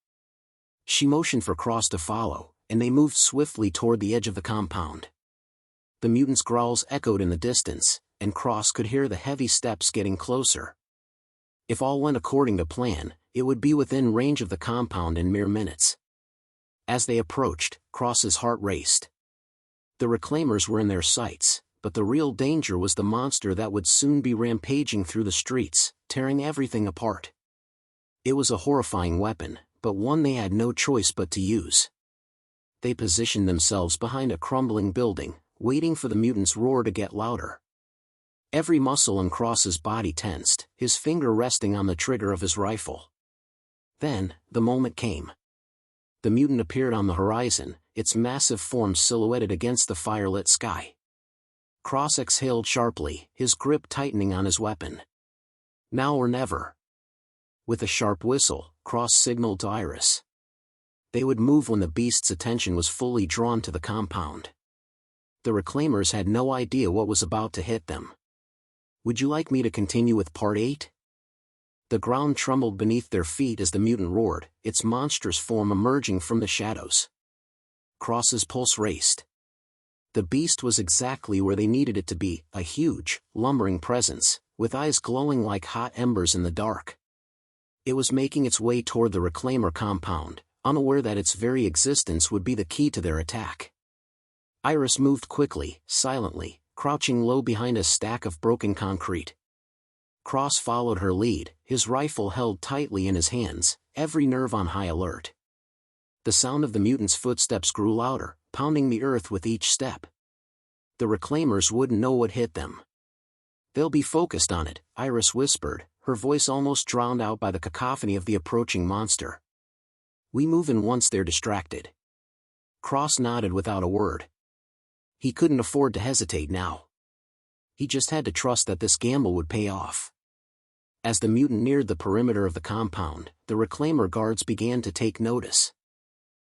She motioned for Cross to follow, and they moved swiftly toward the edge of the compound. The mutant's growls echoed in the distance, and Cross could hear the heavy steps getting closer. If all went according to plan, it would be within range of the compound in mere minutes. As they approached, Cross's heart raced. The Reclaimers were in their sights, but the real danger was the monster that would soon be rampaging through the streets, tearing everything apart. It was a horrifying weapon, but one they had no choice but to use. They positioned themselves behind a crumbling building, waiting for the mutant's roar to get louder. Every muscle in Cross's body tensed, his finger resting on the trigger of his rifle. Then, the moment came. The mutant appeared on the horizon, its massive form silhouetted against the firelit sky. Cross exhaled sharply, his grip tightening on his weapon. Now or never. With a sharp whistle, Cross signaled to Iris. They would move when the beast's attention was fully drawn to the compound. The reclaimers had no idea what was about to hit them. Would you like me to continue with Part 8? The ground trembled beneath their feet as the mutant roared, its monstrous form emerging from the shadows. Cross's pulse raced. The beast was exactly where they needed it to be, a huge, lumbering presence, with eyes glowing like hot embers in the dark. It was making its way toward the reclaimer compound, unaware that its very existence would be the key to their attack. Iris moved quickly, silently, crouching low behind a stack of broken concrete. Cross followed her lead, his rifle held tightly in his hands, every nerve on high alert. The sound of the mutant's footsteps grew louder, pounding the earth with each step. The reclaimers wouldn't know what hit them. They'll be focused on it, Iris whispered, her voice almost drowned out by the cacophony of the approaching monster. We move in once they're distracted. Cross nodded without a word. He couldn't afford to hesitate now. He just had to trust that this gamble would pay off. As the mutant neared the perimeter of the compound, the reclaimer guards began to take notice.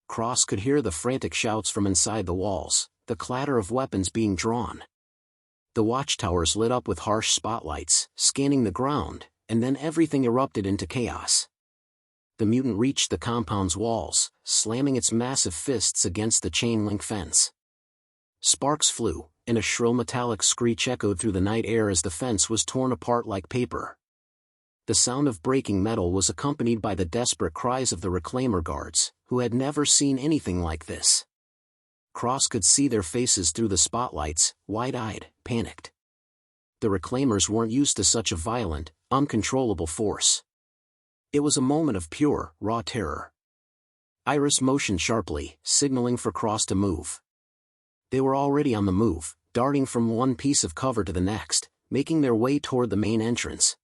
Cross could hear the frantic shouts from inside the walls, the clatter of weapons being drawn. The watchtowers lit up with harsh spotlights, scanning the ground, and then everything erupted into chaos. The mutant reached the compound's walls, slamming its massive fists against the chain-link fence. Sparks flew, and a shrill metallic screech echoed through the night air as the fence was torn apart like paper. The sound of breaking metal was accompanied by the desperate cries of the reclaimer guards, who had never seen anything like this. Cross could see their faces through the spotlights, wide-eyed, panicked. The reclaimers weren't used to such a violent, uncontrollable force. It was a moment of pure, raw terror. Iris motioned sharply, signaling for Cross to move. They were already on the move, darting from one piece of cover to the next, making their way toward the main entrance.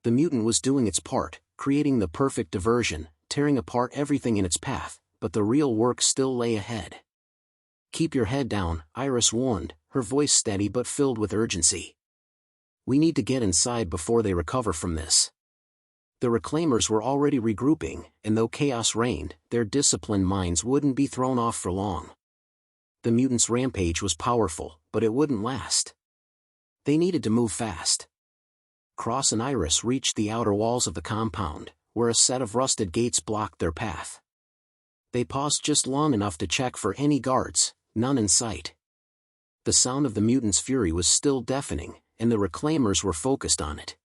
The mutant was doing its part, creating the perfect diversion, tearing apart everything in its path, but the real work still lay ahead. Keep your head down, Iris warned, her voice steady but filled with urgency. We need to get inside before they recover from this. The reclaimers were already regrouping, and though chaos reigned, their disciplined minds wouldn't be thrown off for long. The mutant's rampage was powerful, but it wouldn't last. They needed to move fast. Cross and Iris reached the outer walls of the compound, where a set of rusted gates blocked their path. They paused just long enough to check for any guards, none in sight. The sound of the mutant's fury was still deafening, and the reclaimers were focused on it.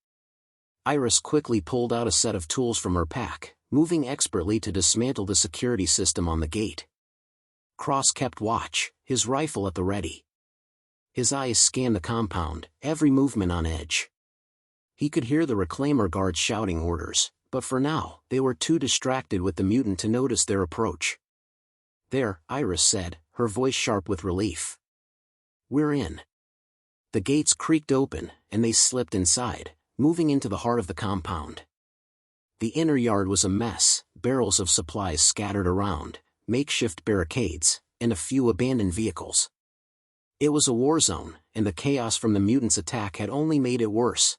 Iris quickly pulled out a set of tools from her pack, moving expertly to dismantle the security system on the gate. Cross kept watch, his rifle at the ready. His eyes scanned the compound, every movement on edge. He could hear the reclaimer guards shouting orders, but for now, they were too distracted with the mutant to notice their approach. There, Iris said, her voice sharp with relief. We're in. The gates creaked open, and they slipped inside, moving into the heart of the compound. The inner yard was a mess, barrels of supplies scattered around, makeshift barricades, and a few abandoned vehicles. It was a war zone, and the chaos from the mutants' attack had only made it worse.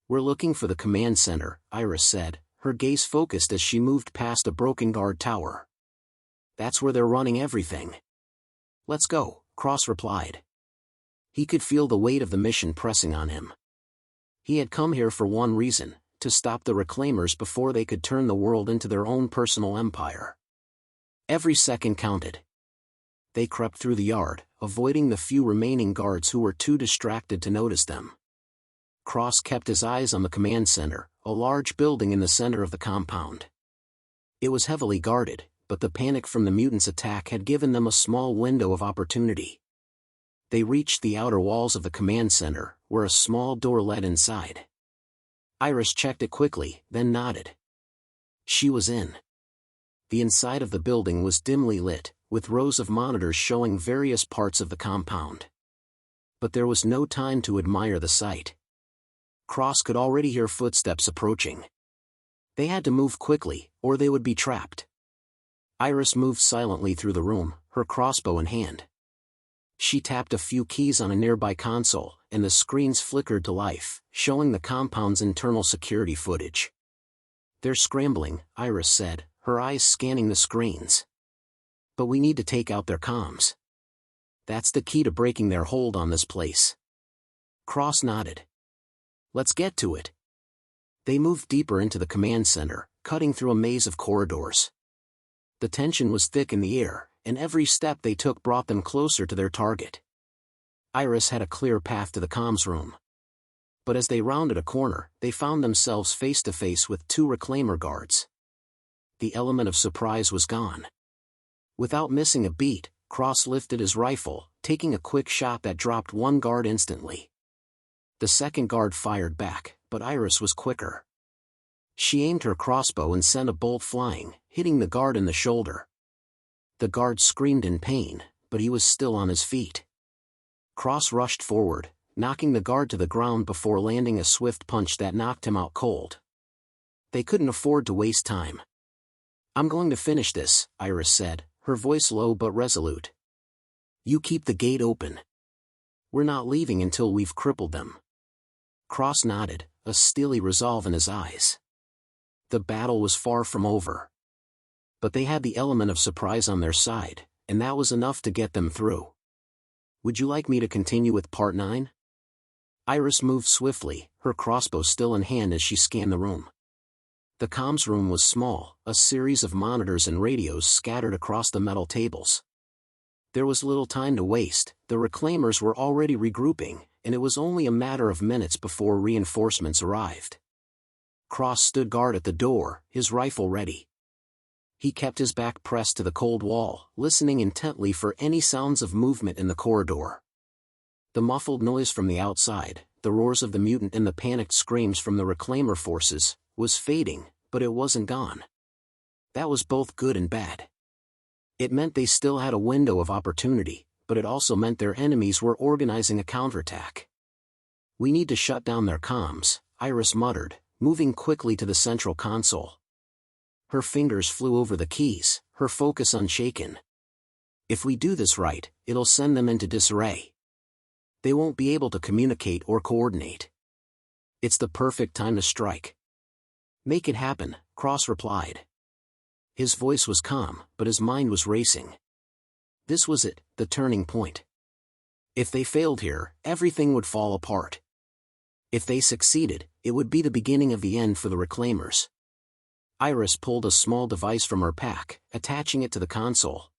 We're looking for the command center, Iris said, her gaze focused as she moved past a broken guard tower. That's where they're running everything. Let's go, Cross replied. He could feel the weight of the mission pressing on him. He had come here for one reason, to stop the reclaimers before they could turn the world into their own personal empire. Every second counted. They crept through the yard, avoiding the few remaining guards who were too distracted to notice them. Cross kept his eyes on the command center, a large building in the center of the compound. It was heavily guarded, but the panic from the mutants' attack had given them a small window of opportunity. They reached the outer walls of the command center, where a small door led inside. Iris checked it quickly, then nodded. She was in. The inside of the building was dimly lit, with rows of monitors showing various parts of the compound. But there was no time to admire the sight. Cross could already hear footsteps approaching. They had to move quickly, or they would be trapped. Iris moved silently through the room, her crossbow in hand. She tapped a few keys on a nearby console, and the screens flickered to life, showing the compound's internal security footage. "They're scrambling," Iris said, her eyes scanning the screens. "But we need to take out their comms. That's the key to breaking their hold on this place." Cross nodded. "Let's get to it." They moved deeper into the command center, cutting through a maze of corridors. The tension was thick in the air, and every step they took brought them closer to their target. Iris had a clear path to the comms room. But as they rounded a corner, they found themselves face to face with two reclaimer guards. The element of surprise was gone. Without missing a beat, Cross lifted his rifle, taking a quick shot that dropped one guard instantly. The second guard fired back, but Iris was quicker. She aimed her crossbow and sent a bolt flying, hitting the guard in the shoulder. The guard screamed in pain, but he was still on his feet. Cross rushed forward, knocking the guard to the ground before landing a swift punch that knocked him out cold. They couldn't afford to waste time. "I'm going to finish this," Iris said, her voice low but resolute. "You keep the gate open. We're not leaving until we've crippled them." Cross nodded, a steely resolve in his eyes. The battle was far from over. But they had the element of surprise on their side, and that was enough to get them through. "Would you like me to continue with Part 9? Iris moved swiftly, her crossbow still in hand as she scanned the room. The comms room was small, a series of monitors and radios scattered across the metal tables. There was little time to waste, the reclaimers were already regrouping, and it was only a matter of minutes before reinforcements arrived. Cross stood guard at the door, his rifle ready. He kept his back pressed to the cold wall, listening intently for any sounds of movement in the corridor. The muffled noise from the outside, the roars of the mutant and the panicked screams from the reclaimer forces, was fading, but it wasn't gone. That was both good and bad. It meant they still had a window of opportunity, but it also meant their enemies were organizing a counterattack. "We need to shut down their comms," Iris muttered, moving quickly to the central console. Her fingers flew over the keys, her focus unshaken. "If we do this right, it'll send them into disarray. They won't be able to communicate or coordinate. It's the perfect time to strike." "Make it happen," Cross replied. His voice was calm, but his mind was racing. This was it, the turning point. If they failed here, everything would fall apart. If they succeeded, it would be the beginning of the end for the reclaimers. Iris pulled a small device from her pack, attaching it to the console.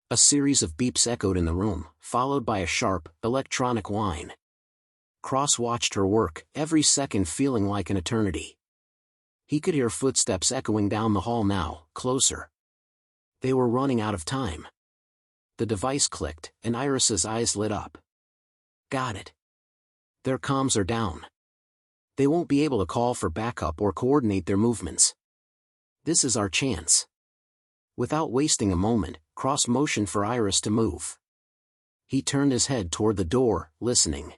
A series of beeps echoed in the room, followed by a sharp, electronic whine. Cross watched her work, every second feeling like an eternity. He could hear footsteps echoing down the hall now, closer. They were running out of time. The device clicked, and Iris's eyes lit up. "Got it. Their comms are down. They won't be able to call for backup or coordinate their movements. This is our chance." Without wasting a moment, Cross motioned for Iris to move. He turned his head toward the door, listening.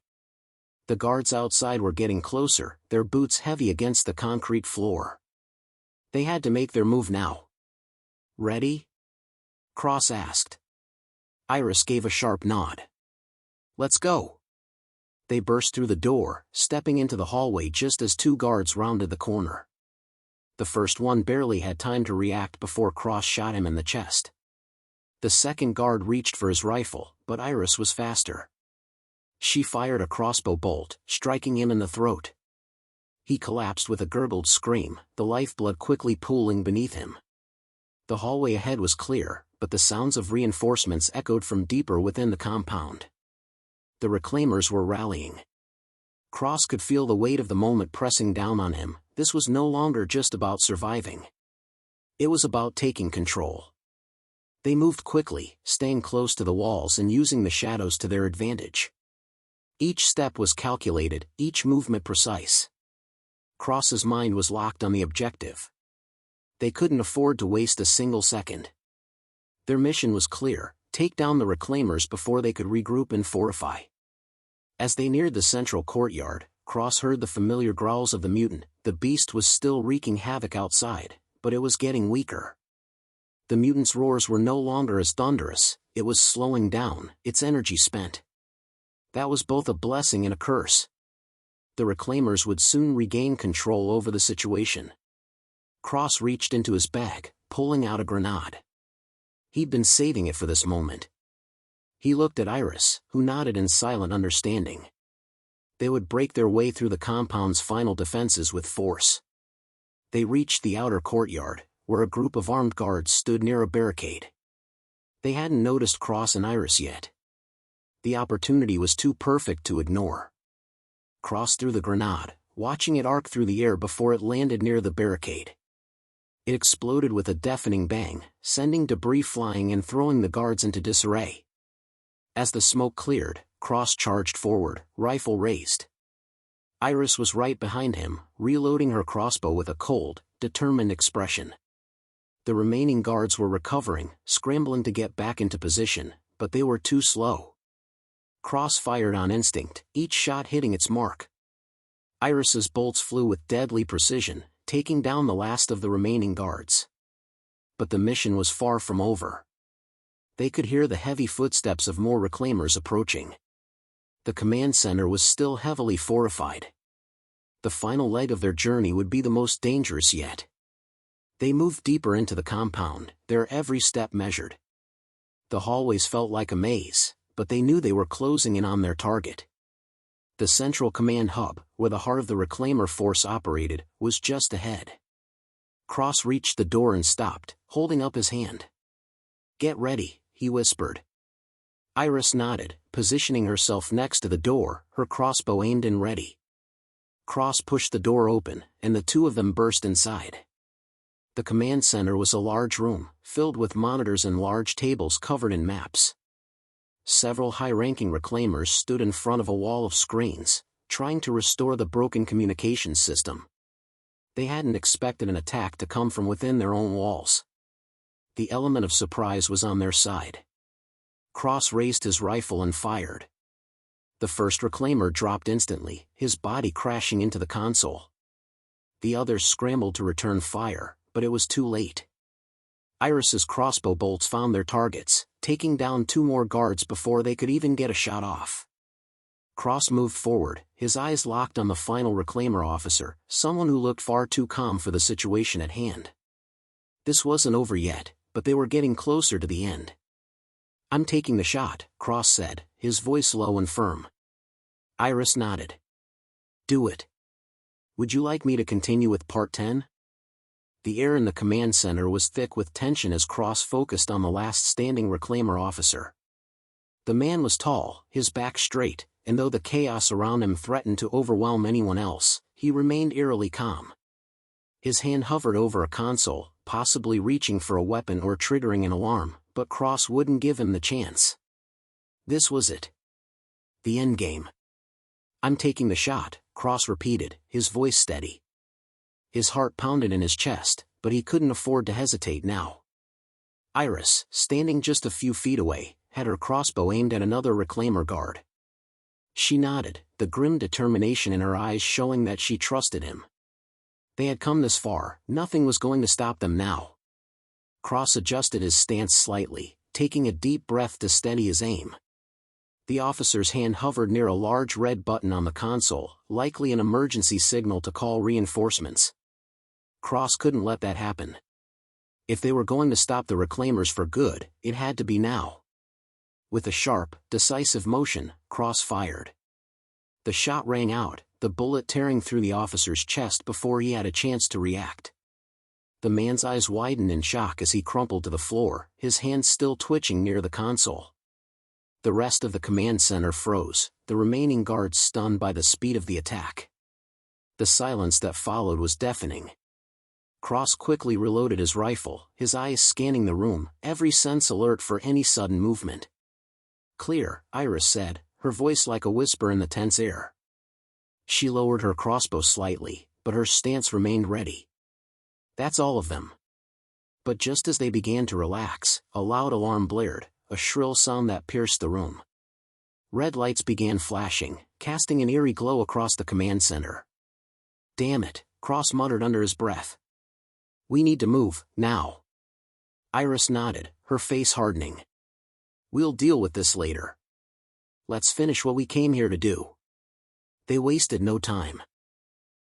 The guards outside were getting closer, their boots heavy against the concrete floor. They had to make their move now. "Ready?" Cross asked. Iris gave a sharp nod. "Let's go." They burst through the door, stepping into the hallway just as two guards rounded the corner. The first one barely had time to react before Cross shot him in the chest. The second guard reached for his rifle, but Iris was faster. She fired a crossbow bolt, striking him in the throat. He collapsed with a gurgled scream, the lifeblood quickly pooling beneath him. The hallway ahead was clear, but the sounds of reinforcements echoed from deeper within the compound. The reclaimers were rallying. Cross could feel the weight of the moment pressing down on him. This was no longer just about surviving. It was about taking control. They moved quickly, staying close to the walls and using the shadows to their advantage. Each step was calculated, each movement precise. Cross's mind was locked on the objective. They couldn't afford to waste a single second. Their mission was clear: take down the reclaimers before they could regroup and fortify. As they neared the central courtyard, Cross heard the familiar growls of the mutant. The beast was still wreaking havoc outside, but it was getting weaker. The mutant's roars were no longer as thunderous, it was slowing down, its energy spent. That was both a blessing and a curse. The reclaimers would soon regain control over the situation. Cross reached into his bag, pulling out a grenade. He'd been saving it for this moment. He looked at Iris, who nodded in silent understanding. They would break their way through the compound's final defenses with force. They reached the outer courtyard, where a group of armed guards stood near a barricade. They hadn't noticed Cross and Iris yet. The opportunity was too perfect to ignore. Cross threw the grenade, watching it arc through the air before it landed near the barricade. It exploded with a deafening bang, sending debris flying and throwing the guards into disarray. As the smoke cleared, Cross charged forward, rifle raised. Iris was right behind him, reloading her crossbow with a cold, determined expression. The remaining guards were recovering, scrambling to get back into position, but they were too slow. Cross fired on instinct, each shot hitting its mark. Iris's bolts flew with deadly precision, taking down the last of the remaining guards. But the mission was far from over. They could hear the heavy footsteps of more reclaimers approaching. The command center was still heavily fortified. The final leg of their journey would be the most dangerous yet. They moved deeper into the compound, their every step measured. The hallways felt like a maze, but they knew they were closing in on their target. The central command hub, where the heart of the reclaimer force operated, was just ahead. Cross reached the door and stopped, holding up his hand. "Get ready," he whispered. Iris nodded, positioning herself next to the door, her crossbow aimed and ready. Cross pushed the door open, and the two of them burst inside. The command center was a large room, filled with monitors and large tables covered in maps. Several high-ranking reclaimers stood in front of a wall of screens, trying to restore the broken communications system. They hadn't expected an attack to come from within their own walls. The element of surprise was on their side. Cross raised his rifle and fired. The first reclaimer dropped instantly, his body crashing into the console. The others scrambled to return fire, but it was too late. Iris's crossbow bolts found their targets, taking down two more guards before they could even get a shot off. Cross moved forward, his eyes locked on the final reclaimer officer, someone who looked far too calm for the situation at hand. This wasn't over yet, but they were getting closer to the end. "I'm taking the shot," Cross said, his voice low and firm. Iris nodded. "Do it. Would you like me to continue with Part 10? The air in the command center was thick with tension as Cross focused on the last standing reclaimer officer. The man was tall, his back straight, and though the chaos around him threatened to overwhelm anyone else, he remained eerily calm. His hand hovered over a console, possibly reaching for a weapon or triggering an alarm, but Cross wouldn't give him the chance. This was it. The endgame. "I'm taking the shot," Cross repeated, his voice steady. His heart pounded in his chest, but he couldn't afford to hesitate now. Iris, standing just a few feet away, had her crossbow aimed at another reclaimer guard. She nodded, the grim determination in her eyes showing that she trusted him. They had come this far, nothing was going to stop them now. Cross adjusted his stance slightly, taking a deep breath to steady his aim. The officer's hand hovered near a large red button on the console, likely an emergency signal to call reinforcements. Cross couldn't let that happen. If they were going to stop the reclaimers for good, it had to be now. With a sharp, decisive motion, Cross fired. The shot rang out, the bullet tearing through the officer's chest before he had a chance to react. The man's eyes widened in shock as he crumpled to the floor, his hands still twitching near the console. The rest of the command center froze, the remaining guards stunned by the speed of the attack. The silence that followed was deafening. Cross quickly reloaded his rifle, his eyes scanning the room, every sense alert for any sudden movement. "Clear," Iris said, her voice like a whisper in the tense air. She lowered her crossbow slightly, but her stance remained ready. "That's all of them." But just as they began to relax, a loud alarm blared, a shrill sound that pierced the room. Red lights began flashing, casting an eerie glow across the command center. "Damn it," Cross muttered under his breath. "We need to move, now." Iris nodded, her face hardening. "We'll deal with this later. Let's finish what we came here to do." They wasted no time.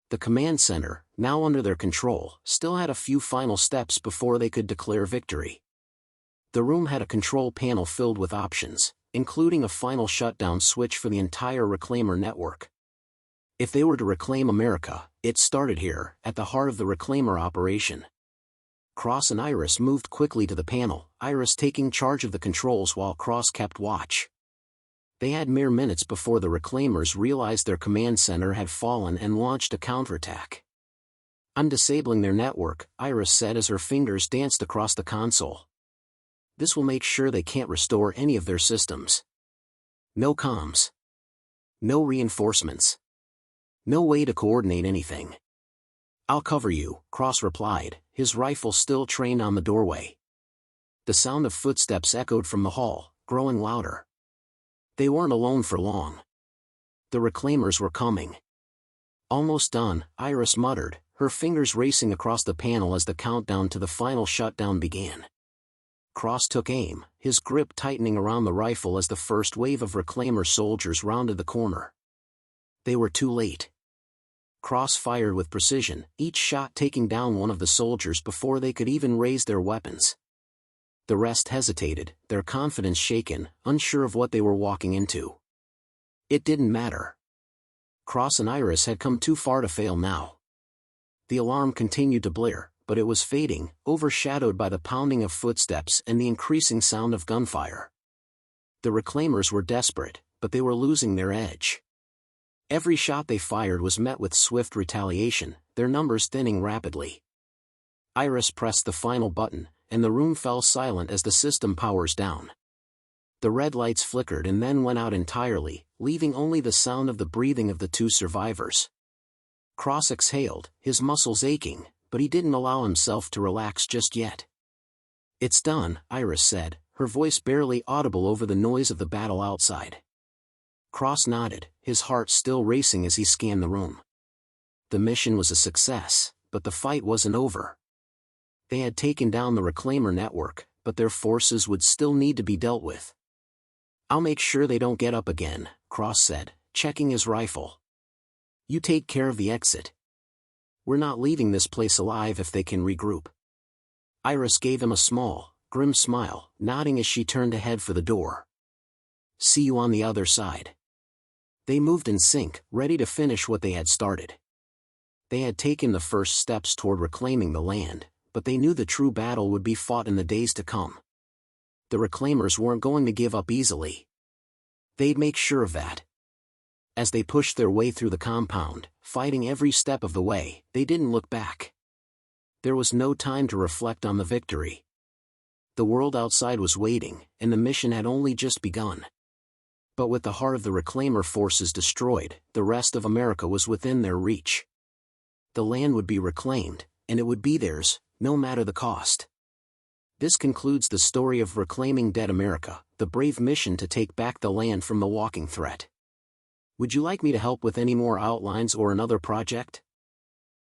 The command center, now under their control, still had a few final steps before they could declare victory. The room had a control panel filled with options, including a final shutdown switch for the entire Reclaimer network. If they were to reclaim America, it started here, at the heart of the Reclaimer operation. Cross and Iris moved quickly to the panel, Iris taking charge of the controls while Cross kept watch. They had mere minutes before the Reclaimers realized their command center had fallen and launched a counterattack. "I'm disabling their network," Iris said as her fingers danced across the console. "This will make sure they can't restore any of their systems. No comms. No reinforcements. No way to coordinate anything." "I'll cover you," Cross replied, his rifle still trained on the doorway. The sound of footsteps echoed from the hall, growing louder. They weren't alone for long. The Reclaimers were coming. "Almost done," Iris muttered, her fingers racing across the panel as the countdown to the final shutdown began. Cross took aim, his grip tightening around the rifle as the first wave of Reclaimer soldiers rounded the corner. They were too late. Cross fired with precision, each shot taking down one of the soldiers before they could even raise their weapons. The rest hesitated, their confidence shaken, unsure of what they were walking into. It didn't matter. Cross and Iris had come too far to fail now. The alarm continued to blare, but it was fading, overshadowed by the pounding of footsteps and the increasing sound of gunfire. The Reclaimers were desperate, but they were losing their edge. Every shot they fired was met with swift retaliation, their numbers thinning rapidly. Iris pressed the final button, and the room fell silent as the system powers down. The red lights flickered and then went out entirely, leaving only the sound of the breathing of the two survivors. Cross exhaled, his muscles aching, but he didn't allow himself to relax just yet. "It's done," Iris said, her voice barely audible over the noise of the battle outside. Cross nodded, his heart still racing as he scanned the room. The mission was a success, but the fight wasn't over. They had taken down the Reclaimer network, but their forces would still need to be dealt with. "I'll make sure they don't get up again," Cross said, checking his rifle. "You take care of the exit. We're not leaving this place alive if they can regroup." Iris gave him a small, grim smile, nodding as she turned to head for the door. "See you on the other side." They moved in sync, ready to finish what they had started. They had taken the first steps toward reclaiming the land, but they knew the true battle would be fought in the days to come. The Reclaimers weren't going to give up easily. They'd make sure of that. As they pushed their way through the compound, fighting every step of the way, they didn't look back. There was no time to reflect on the victory. The world outside was waiting, and the mission had only just begun. But with the heart of the Reclaimer forces destroyed, the rest of America was within their reach. The land would be reclaimed, and it would be theirs, no matter the cost. This concludes the story of Reclaiming Dead America, the brave mission to take back the land from the walking threat. Would you like me to help with any more outlines or another project?